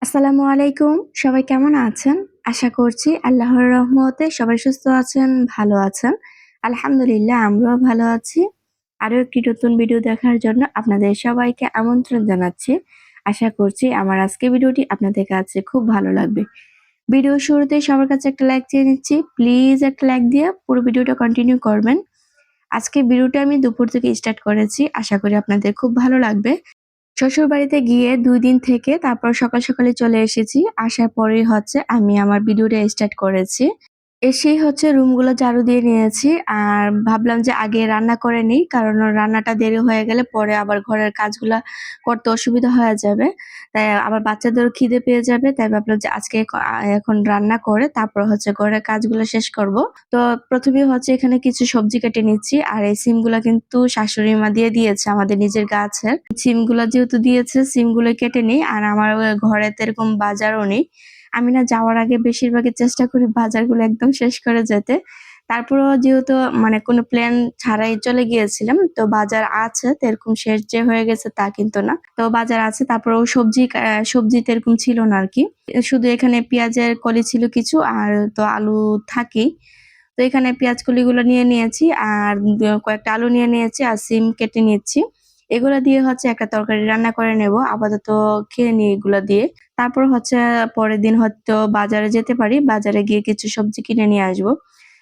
আসসালামু আলাইকুম। সবাই কেমন আছেন? আশা করছি আল্লাহর রহমতে সবাই সুস্থ আছেন, ভালো আছেন। আলহামদুলিল্লাহ আমরাও ভালো আছি। আরো একটি নতুন ভিডিও দেখার জন্য আপনাদের সবাইকে আমন্ত্রণ জানাচ্ছি। আশা করছি আমার আজকের ভিডিওটি আপনাদের কাছে খুব ভালো লাগবে। ভিডিওর শুরুতেই সবার কাছে একটা লাইক চেয়ে নিচ্ছি। প্লিজ একটা লাইক দিয়ে পুরো ভিডিওটা কন্টিনিউ করবেন। আজকের ভিডিওটা আমি দুপুর থেকে স্টার্ট করেছি। আশা করি আপনাদের খুব ভালো লাগবে। শ্বশুরবাড়িতে গিয়ে ২ দিন থেকে তারপর সকাল সকালে চলে এসেছি। আসার পরেই আমি আমার ভিডিওটা স্টার্ট করেছি। এসেই রুমগুলো ঝাড়ু দিয়ে নিয়েছি। আর ভাবলাম যে আগে রান্না করে নিই। কারণ রান্নাটা দেরি হয়ে গেলে পরে আবার ঘরের কাজগুলা করতে অসুবিধা হয়ে যাবে। তাই আবার বাচ্চাদেরও খিদে পেয়ে যাবে। তাই ভাবলাম যে আজকে এখন রান্না করে তারপর ঘরের কাজগুলো শেষ করব। তো ১ম এই এখানে কিছু সবজি কেটে নিচ্ছি। আর এই সিমগুলা কিন্তু শাশুড়ি মা দিয়ে দিয়েছে আমাদের নিজের গাছের। সিমগুলা যেহেতু দিয়েছে সিমগুলো কেটে নিই। আর আমার ঘরে তো এরকম বাজারও নেই। আমি না যাওয়ার আগে বেশিরভাগই চেষ্টা করি বাজারগুলো একদম শেষ করে যেতে। তারপরেও যেহেতু মানে কোনো প্ল্যান ছাড়াই চলে গিয়েছিলাম, তো বাজার আছে তো এরকম শেষ যে হয়ে গেছে তা কিন্তু না। তো বাজার আছে তারপরেও সবজি তো এরকম ছিল না আরকি। শুধু এখানে পেঁয়াজের কলি ছিল কিছু আর তো আলু থাকেই। তো এখানে পেঁয়াজ কলিগুলো নিয়ে নিয়েছি আর কয়েকটা আলু নিয়ে নিয়েছি আর সিম কেটে নিচ্ছি। এগুলা দিয়ে একটা তরকারি রান্না করে নেব। আপাতত খেয়ে নিই এগুলা দিয়ে। তারপর পরের দিন হয়তো বাজারে যেতে পারি। বাজারে গিয়ে কিছু সবজি কিনে নিয়ে আসবো।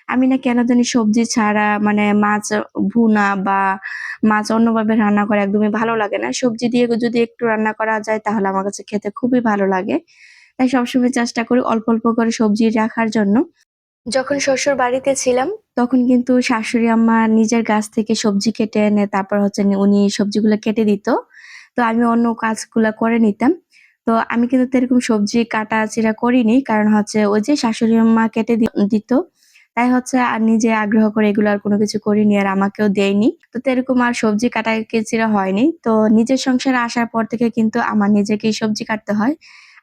আমি না কেন জানি সবজি ছাড়া মানে মাছ ভুনা বা মাছ অন্যভাবে রান্না করা একদমই ভালো লাগে না। সবজি দিয়ে যদি একটু রান্না করা যায় তাহলে আমার কাছে খেতে খুবই ভালো লাগে। তাই সবসময় চেষ্টা করি অল্প, অল্প করে সবজি রাখার জন্য। যখন শ্বশুর বাড়িতে ছিলাম তখন কিন্তু শাশুড়ি আম্মা নিজের গাছ থেকে সবজি কেটে এনে তারপর উনি সবজিগুলো কেটে দিত। তো আমি অন্য কাজগুলা করে নিতাম। তো আমি কিন্তু এরকম সবজি কাটা-ছিঁড়া করিনি। কারণ ওই যে শাশুড়ি আম্মা কেটে দিত। তাই আর নিজে আগ্রহ করে এগুলো আর কোনো কিছু করিনি আর আমাকেও দেয়নি। তো এরকম আর সবজি কাটা-চিঁড়া হয়নি। তো নিজের সংসারে আসার পর থেকে কিন্তু আমার নিজেকেই সবজি কাটতে হয়।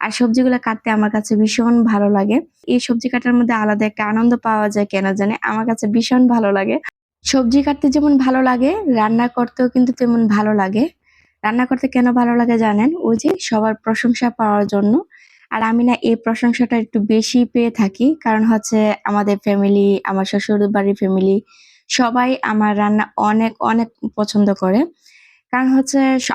আর সবজিগুলা কাটতে আমার কাছে ভীষণ ভালো লাগে। এই সবজি কাটার মধ্যে আলাদা একটা আনন্দ পাওয়া যায় কেন জানি আমার কাছে ভীষণ ভালো লাগে। সবজি কাটতে যেমন ভালো লাগে, রান্না করতেও কিন্তু তেমন ভালো লাগে। রান্না করতে কেন ভালো লাগে জানেন? ওই যে সবার প্রশংসা পাওয়ার জন্য। আর আমি না এই প্রশংসাটা একটু বেশি পেয়ে থাকি। কারণ আমাদের ফ্যামিলি, আমার শ্বশুরবাড়ির ফ্যামিলি সবাই আমার রান্না অনেক, অনেক পছন্দ করে। কারণ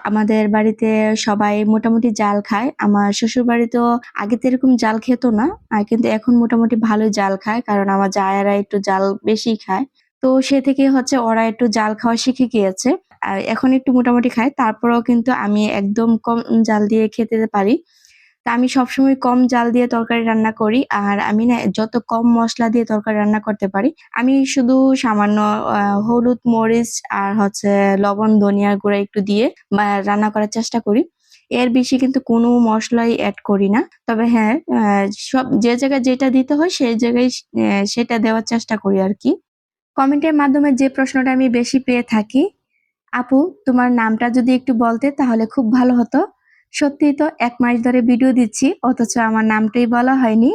আমাদের বাড়িতে সবাই মোটামুটি জাল খায়। আমার শ্বশুরবাড়িতেও আগে তো এরকম জাল খেত না। কিন্তু এখন মোটামুটি ভালোই জাল খায়। কারণ আমার জায়েরা একটু জাল বেশি খায়। তো সে থেকেই ওরা একটু জাল খাওয়া শিখে গিয়েছে। আর এখন একটু মোটামুটি খায়। তারপরেও কিন্তু আমি একদম কম জাল দিয়ে খেতে পারি। তা আমি সবসময় কম জাল দিয়ে তরকারি রান্না করি। আর আমি না যত কম মসলা দিয়ে তরকারি রান্না করতে পারি। আমি শুধু সামান্য হলুদ, মরিচ আর লবণ, ধনিয়ার গুঁড়া একটু দিয়ে রান্না করার চেষ্টা করি। এর বেশি কিন্তু কোনো মসলাই এড করি না। তবে হ্যাঁ, যে জায়গায় যেটা দিতে হয় সেই জায়গায় সেটা দেওয়ার চেষ্টা করি আরকি। কমেন্টের মাধ্যমে যে প্রশ্নটা আমি বেশি পেয়ে থাকি, "আপু তোমার নামটা যদি একটু বলতে তাহলে খুব ভালো হতো।" সত্যিই তো ১ মাস ধরে ভিডিও দিচ্ছি অথচ আমার নামটাই বলা হয়নি।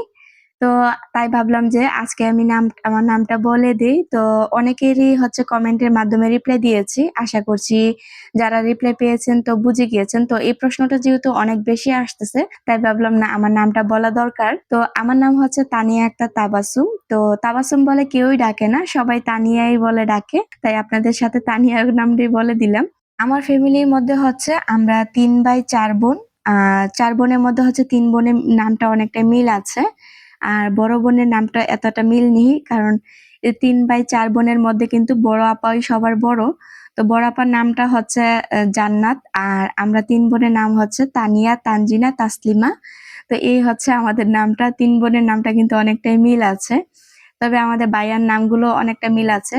তো তাই ভাবলাম যে আজকে আমি আমার নামটা বলে দেই। তো অনেকেরই কমেন্টের মাধ্যমে রিপ্লাই দিয়েছি। আশা করছি যারা রিপ্লাই পেয়েছেন তো বুঝে গিয়েছেন। তো এই প্রশ্নটা যেহেতু অনেক বেশি আসতেছে তাই ভাবলাম না আমার নামটা বলা দরকার। তো আমার নাম তানিয়া আক্তার তাবাসসুম। তো তাবাসসুম বলে কেউই ডাকে না। সবাই তানিয়াই বলে ডাকে। তাই আপনাদের সাথে তানিয়ার নামটাই বলে দিলাম। আমার ফ্যামিলির মধ্যে আমরা ৩ ভাই ৪ বোন। আ ৪ বোনের মধ্যে ৩ বোনের নামটা অনেকটা মিল আছে। আর বড় বোনের নামটা এতটা মিল নেই। কারণ এই ৩ ভাই ৪ বোনের মধ্যে কিন্তু বড় আপাই সবার বড়। তো বড় আপার নামটা জান্নাত। আর আমরা ৩ বোনের নাম তানিয়া, তানজিনা, তাসলিমা। তো এই আমাদের নামটা। ৩ বোনের নামটা কিন্তু অনেকটাই মিল আছে। তবে আমাদের ভাইয়ার নামগুলো অনেকটা মিল আছে।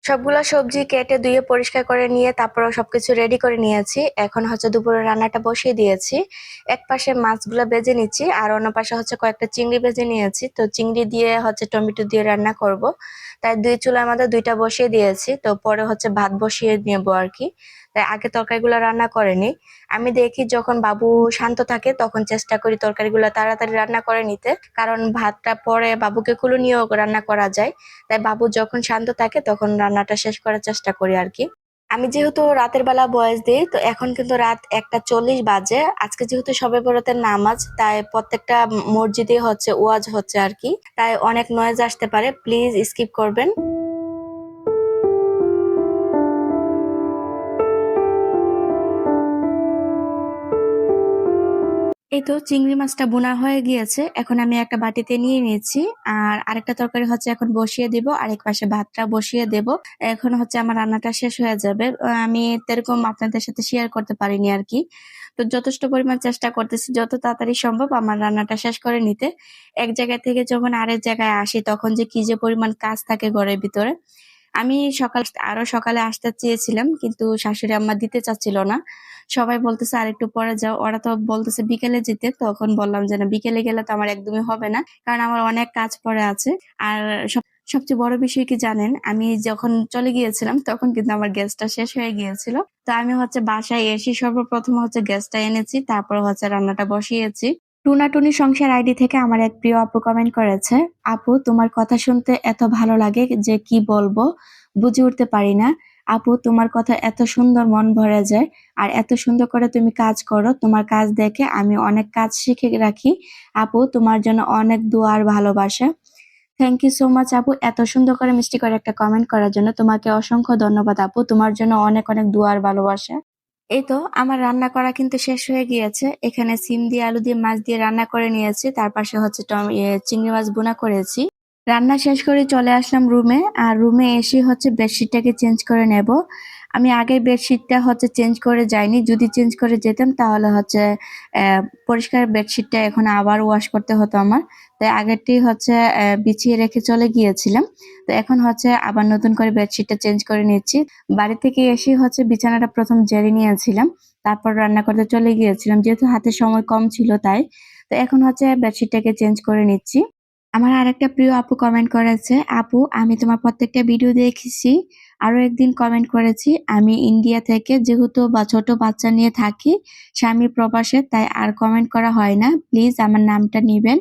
সবগুলা সবজি কেটে ধুয়ে পরিষ্কার করে নিয়ে তারপরে সবকিছু রেডি করে নিয়েছি। এখন দুপুরের রান্নাটা বসিয়ে দিয়েছি। একপাশে মাছগুলা ভেজে নিচ্ছি আর অন্য পাশে কয়েকটা চিংড়ি ভেজে নিয়েছি। তো চিংড়ি দিয়ে টমেটো দিয়ে রান্না করব। তাই ২ চুলার মধ্যে ২ টা বসিয়ে দিয়েছি। তো পরে ভাত বসিয়ে নেবো আরকি। তাই আগে তরকারিগুলো রান্না করে নিই। আমি দেখি যখন বাবু শান্ত থাকে তখন চেষ্টা করি তরকারিগুলো তাড়াতাড়ি রান্না করে নিতে। কারণ ভাতটা পরে বাবুকে কুলে নিয়েও রান্না করা যায়। তাই বাবু যখন শান্ত থাকে তখন রান্নাটা শেষ করার চেষ্টা করি আরকি। আমি যেহেতু রাতের বেলা ভয়েস দিই, তো এখন কিন্তু রাত 1:40 বাজে। আজকে যেহেতু শবে বরাতের নামাজ, তাই প্রত্যেকটা মসজিদে হচ্ছে ওয়াজ হচ্ছে আর কি, তাই অনেক নয়েজ আসতে পারে, প্লিজ স্কিপ করবেন। এই তো চিংড়ি মাছটা বোনা হয়ে গিয়েছে, এখন আমি একটা বাটিতে নিয়ে নিয়েছি। আর আরেকটা তরকারি হচ্ছে এখন বসিয়ে দিব, আরেক পাশে ভাতটা বসিয়ে দেব। এখন হচ্ছে আমার রান্নাটা শেষ হয়ে যাবে। আমি এরকম আপনাদের সাথে শেয়ার করতে পারিনি আর কি। তো যথেষ্ট পরিমাণ চেষ্টা করতেছি যত তাড়াতাড়ি সম্ভব আমার রান্নাটা শেষ করে নিতে। এক জায়গা থেকে যখন আরেক জায়গায় আসি তখন যে কি যে পরিমাণ কাজ থাকে ঘরের ভিতরে। আমি আরো সকালে আসতে চেয়েছিলাম, কিন্তু শাশুড়ি আম্মা দিতে চাচ্ছিল না। সবাই বলতেছে আরেকটু পরে যাও, ওরা তো বলতেছে বিকেলে যেতে। তখন বললাম যে না, বিকেলে গেলে তো আমার একদমই হবে না, কারণ আমার অনেক কাজ পড়ে আছে। আর সবচেয়ে বড় বিষয় কি জানেন, আমি যখন চলে গিয়েছিলাম তখন কিন্তু আমার গ্যাসটা শেষ হয়ে গিয়েছিল। তো আমি হচ্ছে বাসায় এসে সর্বপ্রথম হচ্ছে গ্যাসটা এনেছি, তারপর হচ্ছে রান্নাটা বসিয়েছি। টুনাটুনি সংসার আইডি থেকে আমার এক প্রিয় আপু কমেন্ট করেছে, আপু তোমার কথা শুনতে এত ভালো লাগে যে কি বলবো, বুঝে উঠতে পারি না। আপু তোমার কথা এত সুন্দর, মন ভরে যায়। আর এত সুন্দর করে তুমি কাজ করো, তোমার কাজ দেখে আমি অনেক কাজ শিখে রাখি। আপু তোমার জন্য অনেক দোয়া আর ভালোবাসা। থ্যাংক ইউ সো মাচ আপু, এত সুন্দর করে মিষ্টি করে একটা কমেন্ট করার জন্য তোমাকে অসংখ্য ধন্যবাদ আপু, তোমার জন্য অনেক অনেক দোয়া আর ভালোবাসা। এই তো আমার রান্না করা কিন্তু শেষ হয়ে গিয়েছে। এখানে সিম দিয়ে, আলু দিয়ে, মাছ দিয়ে রান্না করে নিয়েছি। তার পাশে হচ্ছে চিংড়ি মাছ ভুনা করেছি। রান্না শেষ করে চলে আসলাম রুমে। আর রুমে এসে হচ্ছে বেডশিটটাকে চেঞ্জ করে নেব। আমি আগের বেডশিটটা হচ্ছে চেঞ্জ করে যাইনি, যদি চেঞ্জ করে যেতাম তাহলে হচ্ছে পরিষ্কার বেডশিটটা এখন আবার ওয়াশ করতে হতো আমার। তাই আগেরটি হচ্ছে বিছিয়ে রেখে চলে গিয়েছিলাম। তো এখন হচ্ছে আবার নতুন করে বেডশিটটা চেঞ্জ করে নিচ্ছি। বাড়ি থেকে এসে হচ্ছে বিছানাটা প্রথম ঝেড়ে নিয়েছিলাম, তারপর রান্না করতে চলে গিয়েছিলাম, যেহেতু হাতে সময় কম ছিল তাই। তো এখন হচ্ছে বেডশিটটাকে চেঞ্জ করে নিচ্ছি। আমার আরেকটা প্রিয় আপু কমেন্ট করেছে, আপু আমি তোমার প্রত্যেকটা ভিডিও দেখেছি। আরো একদিন কমেন্ট করেছি, আমি ইন্ডিয়া থেকে, যেহেতু ছোট বাচ্চা নিয়ে থাকি, স্বামী প্রবাসে, তাই আর কমেন্ট করা হয় না, প্লিজ আমার নামটা নিবেন।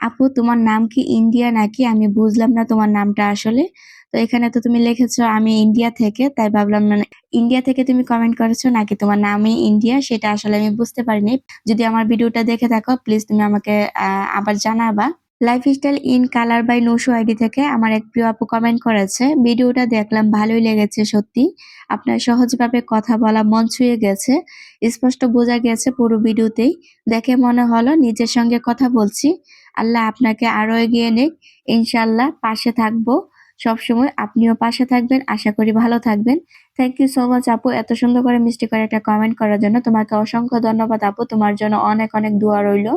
আপু তোমার নাম কি ইন্ডিয়া নাকি? আমি বুঝলাম না তোমার নামটা আসলে। তো এখানে তো তুমি লিখেছো আমি ইন্ডিয়া থেকে, তাই ভাবলাম মানে ইন্ডিয়া থেকে তুমি কমেন্ট করেছো নাকি তোমার নামই ইন্ডিয়া, সেটা আসলে আমি বুঝতে পারিনি। যদি আমার ভিডিওটা দেখে থাকো প্লিজ তুমি আমাকে আবার জানাবা। Lifestyle in colour by Naushu ID থেকে আমার এক প্রিয় আপু কমেন্ট করেছে, ভিডিওটা দেখলাম, ভালোই লেগেছে সত্যি। আপনার সহজভাবে কথা বলা মন ছুঁয়ে গেছে, স্পষ্ট বোঝা গেছে পুরো ভিডিওতেই। দেখে মনে হলো নিজের সঙ্গে কথা বলছি। আল্লাহ আপনাকে আরো এগিয়ে নিক, ইনশাল্লাহ পাশে থাকবো সবসময়। আপনিও পাশে থাকবেন, আশা করি ভালো থাকবেন। থ্যাংক ইউ সো মাচ আপু, এত সুন্দর করে মিষ্টি করে একটা কমেন্ট করার জন্য তোমাকে অসংখ্য ধন্যবাদ আপু, তোমার জন্য অনেক অনেক দোয়া রইলো।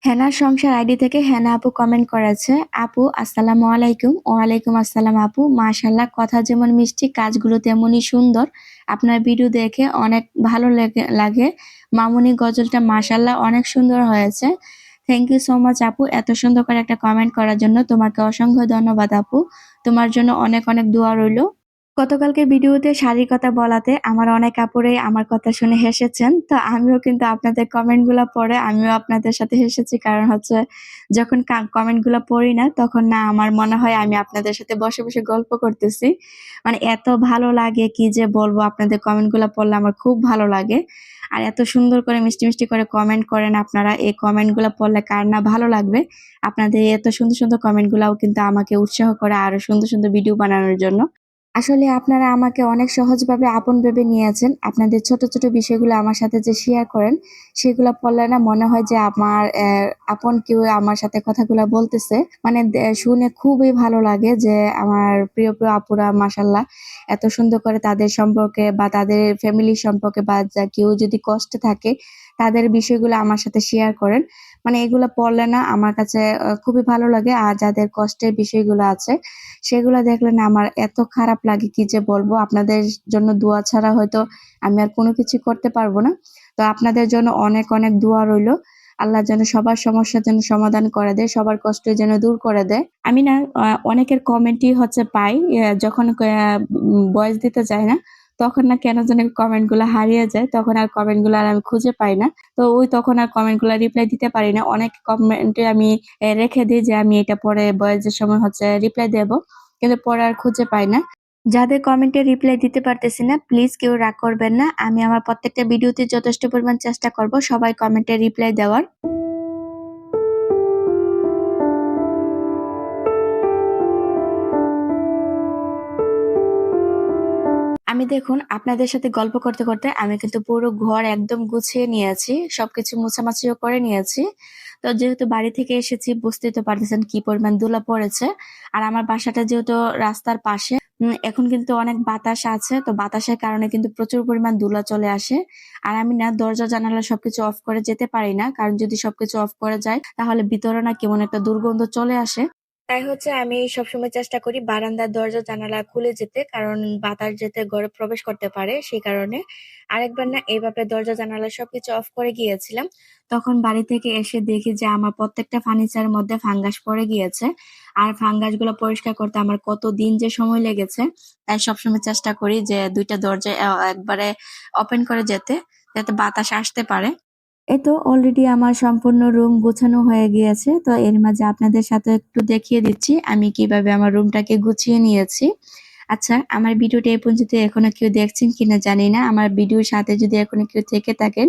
হেনার সংসার আইডি থেকে হেনা আপু কমেন্ট করেছে, আপু আসসালামু আলাইকুম। ওয়ালাইকুম আসসালাম আপু, মাশাল্লাহ কথা যেমন মিষ্টি কাজগুলো তেমনই সুন্দর। আপনার ভিডিও দেখে অনেক ভালো লাগে। মামুনি গজলটা মাশাল্লাহ অনেক সুন্দর হয়েছে। থ্যাংক ইউ সো মাচ আপু, এত সুন্দর করে একটা কমেন্ট করার জন্য তোমাকে অসংখ্য ধন্যবাদ আপু, তোমার জন্য অনেক অনেক দোয়া রইলো। গতকালকে ভিডিওতে শাড়ির কথা বলাতে আমার অনেক আপুরাই আমার কথা শুনে হেসেছেন। তো আমিও কিন্তু আপনাদের কমেন্ট গুলা পড়ে আমিও আপনাদের সাথে হেসেছি, কারণ হচ্ছে যখন কমেন্ট গুলা পড়ি না তখন না আমার মনে হয় আমি আপনাদের সাথে বসে বসে গল্প করতেছি। মানে এত ভালো লাগে কি যে বলবো, আপনাদের কমেন্ট গুলা পড়লে আমার খুব ভালো লাগে। আর এত সুন্দর করে মিষ্টি মিষ্টি করে কমেন্ট করেন আপনারা, এই কমেন্ট গুলা পড়লে কার না ভালো লাগবে। আপনাদের এত সুন্দর সুন্দর কমেন্ট গুলাও কিন্তু আমাকে উৎসাহ করে আরো সুন্দর সুন্দর ভিডিও বানানোর জন্য। আসলে আপনারা আমাকে অনেক সহজভাবে আপন ভেবে নিয়েছেন। আপনাদের ছোট, ছোট বিষয়গুলো আমার সাথে যে শেয়ার করেন, সেগুলা পড়লে না মনে হয় যে আমার আপন কেউ আমার সাথে কথাগুলা বলতেছে। মানে শুনে খুবই ভালো লাগে যে আমার প্রিয়, প্রিয় আপুরা মাশাআল্লাহ এত সুন্দর করে তাদের সম্পর্কে বা তাদের ফ্যামিলি সম্পর্কে বা কেউ যদি কষ্টে থাকে, তাদের বিষয়গুলো আমার সাথে শেয়ার করেন। মানে এগুলা পড়লে না আমার কাছে খুবই ভালো লাগে। আর যাদের কষ্টের বিষয়গুলো আছে সেগুলা দেখলে না আমার এত খারাপ লাগে কি যে বলবো। আপনাদের জন্য দোয়া ছাড়া হয়তো আমি আর কোনো কিছু করতে পারবো না। তো আপনাদের জন্য অনেক অনেক দোয়া রইলো। আল্লাহ যেন সবার সমস্যার জন্য সমাধান করে দেয়, সবার কষ্ট যেন দূর করে দেয়। আমি না অনেকের কমেন্টই হচ্ছে পাই, যখন ভয়েস দিতে যাই না তখন না কেন যেন কমেন্ট গুলা হারিয়ে যায়, তখন আর কমেন্ট গুলো আর আমি খুঁজে পাই না। তো তখন আর কমেন্ট গুলা রিপ্লাই দিতে পারি না। অনেক কমেন্টে আমি রেখে দিই যে আমি এটা পরে ভয়েসের সময় হচ্ছে রিপ্লাই দেব, কিন্তু পরে আর খুঁজে পাই না। যাদের কমেন্টে রিপ্লাই দিতে পারতেছি না, প্লিজ কেউ রাগ করবেন না। আমি আমার প্রত্যেকটা ভিডিওতে যথেষ্ট পরিমাণ চেষ্টা করব সবাই কমেন্টে রিপ্লাই দেওয়ার। আমি দেখুন আপনাদের সাথে গল্প করতে করতে আমি কিন্তু পুরো ঘর একদম গুছিয়ে নিয়েছি, সবকিছু মোছামাছিও করে নিয়েছি। তো যেহেতু বাড়ি থেকে এসেছি বুঝতেই তো পারতেছেন কি পরিমাণ ধুলা পড়েছে। আর আমার বাসাটা যেহেতু রাস্তার পাশে, এখন কিন্তু অনেক বাতাস আছে, তো বাতাসের কারণে কিন্তু প্রচুর পরিমাণ ধুলা চলে আসে। আর আমি না দরজা জানালা সবকিছু অফ করে যেতে পারি না, কারণ যদি সবকিছু অফ করে যায় তাহলে ভিতরে না কেমন একটা দুর্গন্ধ চলে আসে। তাই হচ্ছে আমি সবসময় চেষ্টা করি বারান্দার দরজা জানালা খুলে যেতে, কারণ বাতাস যাতে ঘরে প্রবেশ করতে পারে সেই কারণে। আরেকবার না এইভাবে দরজা জানালা সবকিছু অফ করে গিয়েছিলাম, তখন বাড়ি থেকে এসে দেখি যে আমার প্রত্যেকটা ফার্নিচারের মধ্যে ফাঙ্গাস পড়ে গিয়েছে। আর ফাঙ্গাস গুলো পরিষ্কার করতে আমার কতদিন যে সময় লেগেছে। তাই সবসময় চেষ্টা করি যে দুইটা দরজা একবারে ওপেন করে যেতে, যাতে বাতাস আসতে পারে। এই তো অলরেডি আমার সম্পূর্ণ রুম গোছানো হয়ে গিয়েছে। তো এর মাঝে আপনাদের সাথে একটু দেখিয়ে দিচ্ছি আমি কিভাবে আমার রুমটাকে গুছিয়ে নিয়েছি। আচ্ছা, আমার ভিডিওটা এই পর্যন্ত এখনো কেউ দেখছেন কিনা জানি না। আমার ভিডিওর সাথে যদি এখনো কেউ থেকে থাকেন,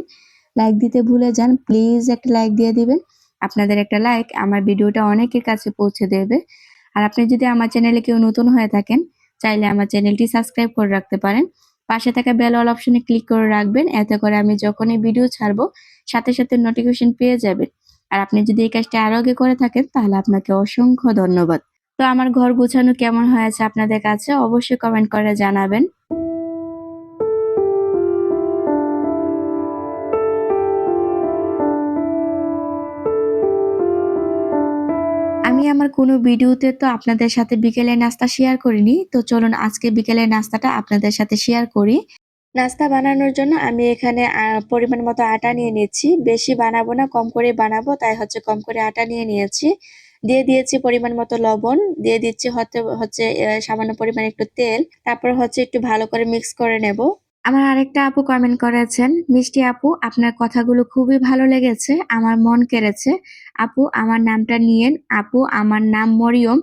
লাইক দিতে ভুলে যান। প্লিজ একটা লাইক দিয়ে দিবেন। আপনাদের একটা লাইক আমার ভিডিওটা অনেকের কাছে পৌঁছে দেবে। আর আপনি যদি আমার চ্যানেলে কেউ নতুন হয়ে থাকেন, চাইলে আমার চ্যানেলটি সাবস্ক্রাইব করে রাখতে পারেন। পাশে থাকা বেল অল অপশনে ক্লিক করে রাখবেন। এতে করে আমি যখনই ভিডিও ছাড়বো সাথে সাথে নোটিফিকেশন পেয়ে যাবেন। আর আপনি যদি এই কাজটা আরো আগে করে থাকেন তাহলে আপনাকে অসংখ্য ধন্যবাদ। তো আমার ঘর গোছানো কেমন হয়েছে আপনাদের কাছে অবশ্যই কমেন্ট করে জানাবেন। আমি আমার কোনো ভিডিওতে তো আপনাদের সাথে বিকেলের নাস্তা শেয়ার করিনি। তো চলুন আজকে বিকেলের নাস্তাটা আপনাদের সাথে শেয়ার করি। নাস্তা বানানোর জন্য আমি এখানে পরিমাণ মতো আটা নিয়ে নিচ্ছি। বেশি বানাবো না, কম করে বানাবো, তাই হচ্ছে কম করে আটা নিয়ে নিয়েছি। দিয়ে দিয়েছি পরিমাণ মতো লবণ, দিয়ে দিচ্ছি হচ্ছে সামান্য পরিমাণে একটু তেল। তারপর হচ্ছে একটু ভালো করে মিক্স করে নেব। আমার আরেকটা আপু কমেন্ট করেছেন, "মিষ্টি আপু আপনার কথাগুলো খুবই ভালো লেগেছে। আমার মন কেড়েছে। আপু আমার নামটা নিয়েন। আপু আমার নাম মরিয়ম।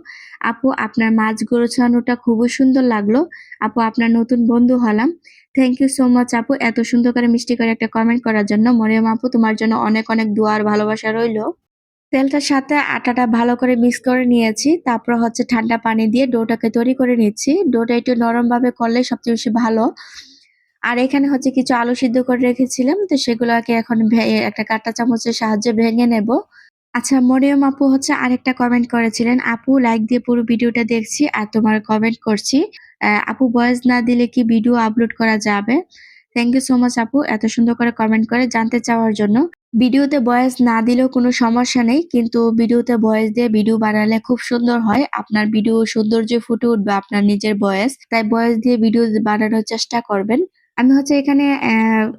আপু আপনার মাছ গোছানোটা খুবই সুন্দর লাগলো। আপু আপনার নতুন বন্ধু হলাম। থ্যাংক ইউ সো মাচ আপু এত সুন্দর করে মিষ্টি করে একটা কমেন্ট করার জন্য। মরিয়ম আপু তোমার জন্য অনেক অনেক দোয়া আর ভালোবাসা রইলো।" তেলটার সাথে আটাটা ভালো করে মিক্স করে নিয়েছি। তারপর হচ্ছে ঠান্ডা পানি দিয়ে ডোটাকে তৈরি করে নিচ্ছি। ডোটা একটু নরমভাবে করলে সবচেয়ে বেশি ভালো। আর এখানে হচ্ছে কিছু আলু সিদ্ধ করে রেখেছিলাম। তো সেগুলাকে এখন একটা কাঁটা চামচের সাহায্যে ভেঙে নেব। আচ্ছা, মরিয়ম আপু হচ্ছে আরেকটা কমেন্ট করেছিলেন, "আপু লাইক দিয়ে পুরো ভিডিওটা দেখছি আর তোমার কমেন্ট করছি। আপু ভয়েস না দিলে কি ভিডিও আপলোড করা যাবে?" থ্যাংক ইউ সো মাচ আপু এত সুন্দর করে কমেন্ট করে জানতে চাওয়ার জন্য। ভিডিওতে ভয়েস না দিলেও কোনো সমস্যা নেই। কিন্তু ভিডিওতে ভয়েস দিয়ে ভিডিও বানালে খুব সুন্দর হয়। আপনার ভিডিও সৌন্দর্যে ফুটে উঠবে আপনার নিজের ভয়েস। তাই ভয়েস দিয়ে ভিডিও বানানোর চেষ্টা করবেন। আমি হচ্ছে এখানে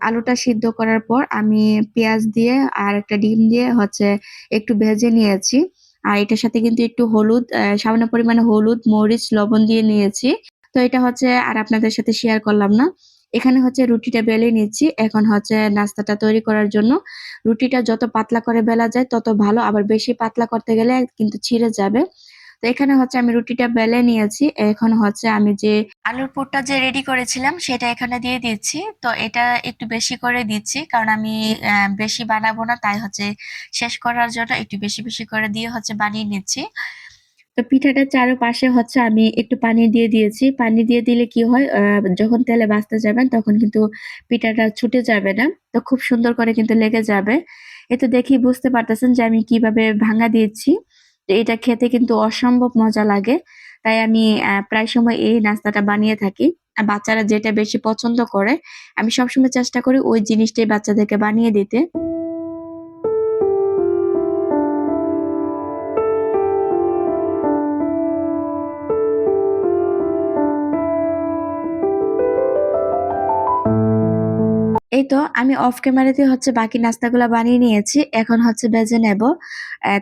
আলুটা সিদ্ধ করার পর আমি পেঁয়াজ দিয়ে আর একটা ডিম দিয়ে হচ্ছে একটু ভেজে নিয়েছি। আর এটার সাথে কিন্তু একটু হলুদ, সামান্য পরিমাণে হলুদ, মরিচ, লবণ দিয়ে নিয়েছি। তো এটা হচ্ছে আর আপনাদের সাথে শেয়ার করলাম না। এখানে হচ্ছে রুটিটা বেলে নিচ্ছি। এখন হচ্ছে নাস্তাটা তৈরি করার জন্য রুটিটা যত পাতলা করে বেলা যায় তত ভালো। আবার বেশি পাতলা করতে গেলে কিন্তু ছিঁড়ে যাবে। তো এখানে হচ্ছে আমি রুটিটা বেলে নিয়েছি। এখন হচ্ছে আমি যে আলুর পুরটা যে রেডি করেছিলাম সেটা এখানে দিয়ে দিচ্ছি। তো এটা একটু বেশি করে দিচ্ছি, কারণ আমি বেশি বানাবো না, তাই হচ্ছে শেষ করার জন্য একটু বেশি বেশি করে দিয়ে হচ্ছে বানিয়ে নিচ্ছি। তো পিঠাটার চারপাশে হচ্ছে আমি একটু পানি দিয়ে দিয়েছি। পানি দিয়ে দিলে কি হয়, যখন তেলে ভাজতে যাবেন তখন কিন্তু পিঠাটা ছুটে যাবে না। তো খুব সুন্দর করে কিন্তু লেগে যাবে। এতে দেখেই বুঝতে পারতেছেন যে আমি কিভাবে ভাঙা দিয়েছি। তো এটা খেতে কিন্তু অসম্ভব মজা লাগে। তাই আমি প্রায় সময় এই নাস্তাটা বানিয়ে থাকি। আর বাচ্চারা যেটা বেশি পছন্দ করে, আমি সবসময় চেষ্টা করি ওই জিনিসটাই বাচ্চাদেরকে বানিয়ে দিতে। এই তো আমি অফ ক্যামেরাতে হচ্ছে বাকি নাস্তাগুলা বানিয়ে নিয়েছি। এখন হচ্ছে ভেজে নেব।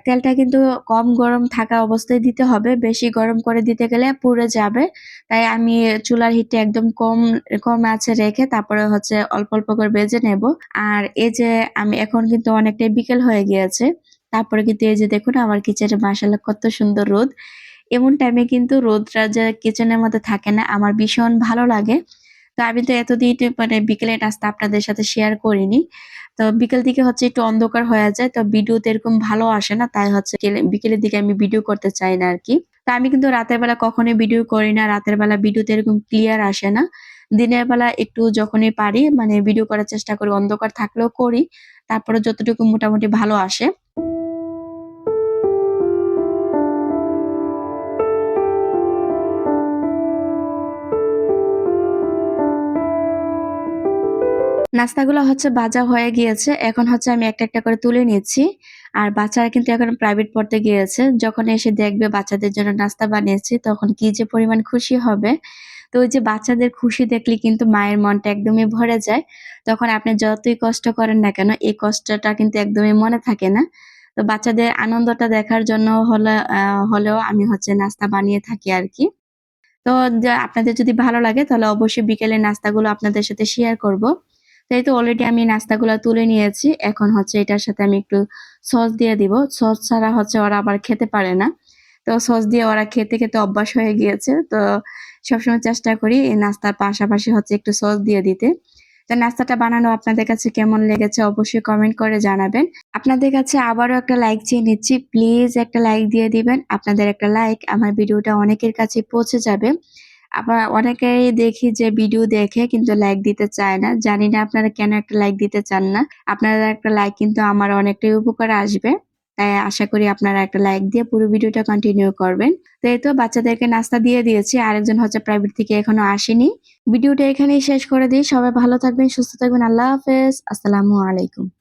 তেলটা কিন্তু কম গরম থাকা অবস্থায় দিতে হবে। বেশি গরম করে দিতে গেলে পুড়ে যাবে। তাই আমি চুলার হিটটা একদম কম আঁচে রেখে তারপরে হচ্ছে অল্প অল্প করে ভেজে নেব। আর এই যে আমি এখন কিন্তু অনেকটাই বিকেল হয়ে গিয়েছে। তারপরে কিন্তু এই যে দেখুন আমার কিচেনে মাশাআল্লাহ কত সুন্দর রোদ। এমন টাইমে কিন্তু রোদটা যে কিচেনের মধ্যে থাকে না, আমার ভীষণ ভালো লাগে। তো আমি তো এতদিন মানে বিকেলের নাস্তা আপনাদের সাথে শেয়ার করিনি। তো বিকেল দিকে হচ্ছে একটু অন্ধকার হয়ে যায়। তো ভিডিওতে এরকম ভালো আসে না। তাই হচ্ছে বিকেলের দিকে আমি ভিডিও করতে চাই না আরকি। তো আমি কিন্তু রাতের বেলা কখনোই ভিডিও করি না। রাতের বেলা ভিডিওতে এরকম ক্লিয়ার আসে না। দিনের বেলা একটু যখনই পারি মানে ভিডিও করার চেষ্টা করি। অন্ধকার থাকলেও করি। তারপরে যতটুকু মোটামুটি ভালো আসে। নাস্তাগুলো হচ্ছে ভাজা হয়ে গিয়েছে। এখন হচ্ছে আমি একটা, একটা করে তুলে নিচ্ছি। আর বাচ্চারা কিন্তু এখন প্রাইভেট পড়তে গিয়েছে। যখন এসে দেখবে বাচ্চাদের জন্য নাস্তা বানিয়েছি, তখন কি যে পরিমাণ খুশি হবে। তো ওই যে বাচ্চাদের খুশি দেখলে কিন্তু মায়ের মনটা একদমই ভরে যায়। তখন আপনি যতই কষ্ট করেন না কেন, এই কষ্টটা কিন্তু একদমই মনে থাকে না। তো বাচ্চাদের আনন্দটা দেখার জন্য হলেও আমি হচ্ছে নাস্তা বানিয়ে থাকি আরকি। তো আপনাদের যদি ভালো লাগে তাহলে অবশ্যই বিকেলের নাস্তাগুলো আপনাদের সাথে শেয়ার করব। তো এই তো অলরেডি আমি নাস্তাগুলা তুলে নিয়েছি। এখন হচ্ছে এটার সাথে আমি একটু সস দিয়ে দিব। সস ছাড়া হচ্ছে ওরা আবার খেতে পারে না। তো সস দিয়ে ওরা খেতে, খেতে অভ্যাস হয়ে গিয়েছে। তো সবসময় চেষ্টা করি এই নাস্তার পাশাপাশি হচ্ছে একটু সস দিয়ে দিতে। তো নাস্তাটা বানানো আপনাদের কাছে কেমন লেগেছে অবশ্যই কমেন্ট করে জানাবেন। আপনাদের কাছে আবারও একটা লাইক চেয়ে নিচ্ছি। প্লিজ একটা লাইক দিয়ে দিবেন। আপনাদের একটা লাইক আমার ভিডিওটা অনেকের কাছে পৌঁছে যাবে। আবার অনেকেই দেখি যে ভিডিও দেখে কিন্তু লাইক দিতে চায় না। জানি না আপনারা কেন একটা লাইক দিতে চান না। আপনাদের একটা লাইক কিন্তু আমার অনেকটাই উপকারে আসবে। তাই আশা করি আপনারা একটা লাইক দিয়ে পুরো ভিডিওটা কন্টিনিউ করবেন। তো এই তো বাচ্চাদেরকে নাস্তা দিয়ে দিয়েছি। আরেকজন হচ্ছে প্রাইভেট থেকে এখনো আসেনি। ভিডিওটা এখানেই শেষ করে দিই। সবাই ভালো থাকবেন, সুস্থ থাকবেন। আল্লাহ হাফেজ। আসসালামু আলাইকুম।